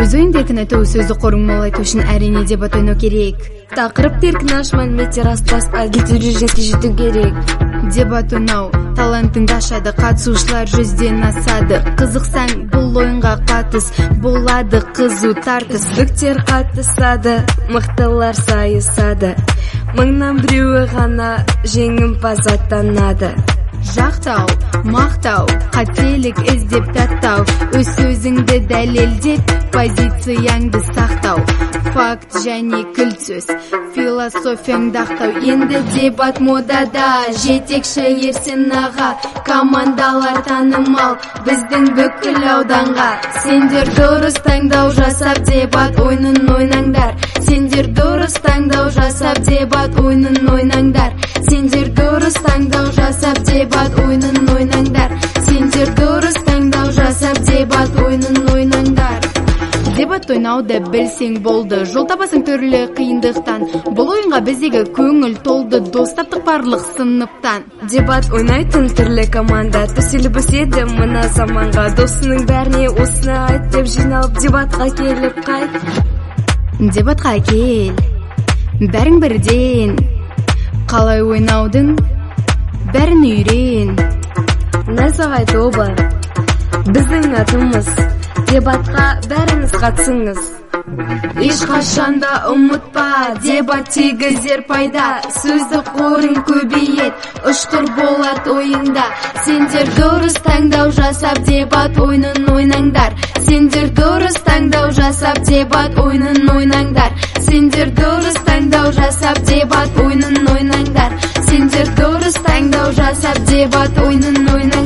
өз ойыңды эркин айтуу, сөздү корумал айтуу үчүн әрине дебат ойноо керек. Тақырыпты эркин ашып, маалиметтер астаспай келтирүүгө жетүү керек. Дебат ойноо талантыңды ашады, катышуучулар 100ден асады. Кызыксаң бул оюнга катыс, болады кызуу тартыс. Үздүктөр катышады, мыктылар сайысады. Мыңнан бирөө гана жеңимпаз атанады. Жактау, мактау, кателик издеп таттау, өз сөзүңдү далелдеп, позицияңды сактау. Факт және кілт сөз, философияңды актау. Енді дебат модада, жетекші ерсін аға, командалар танымал, біздің бүкіл ауданға. Сендер дұрыс таңдау жасап, дебат ойынын ойнаңдар. Сендер дұрыс таңдау жасап, дебат ойынын ойнаңдар. Сендер дұрыс таңдау жасап, дебат ойынын ойнаңдар. Сендер дұрыс таңдау жасап, дебат ойынын ойнаңдар. Дебат ойнауды білсең болды, жол табасың түрлі қиындықтан. Бұл ойынға біздегі көңіл толды, дос таптық барлық сыныптан. Дебат ойнайтын түрлі команда төселіп өседі мына заманға. Досының бәріне осыны айт деп жиналып, дебатқа келіп қайт. Дебатқа кел, бәрің бірден, қалай ойнаудың бәрін үйрен. Найзағай тобы, біздің атымыз, дебатқа бәріңіз қатысыңыз. Ешқашанда ұмытпа, дебат тигізер пайда. Сөзді қорың көбейет, ұшқыр болат ойында. Сендер дұрыс таңдау жасап, дебат ойынын ойнаңдар. Сендер дұрыс таңдау жасап, дебат ойынын ойнаңдар. Сендер дұрыс таңдау жасап, дебат ойынын ойнаңдар. Сендер дұрыс таңдау жасап, дебат ойынын ойнаңдар.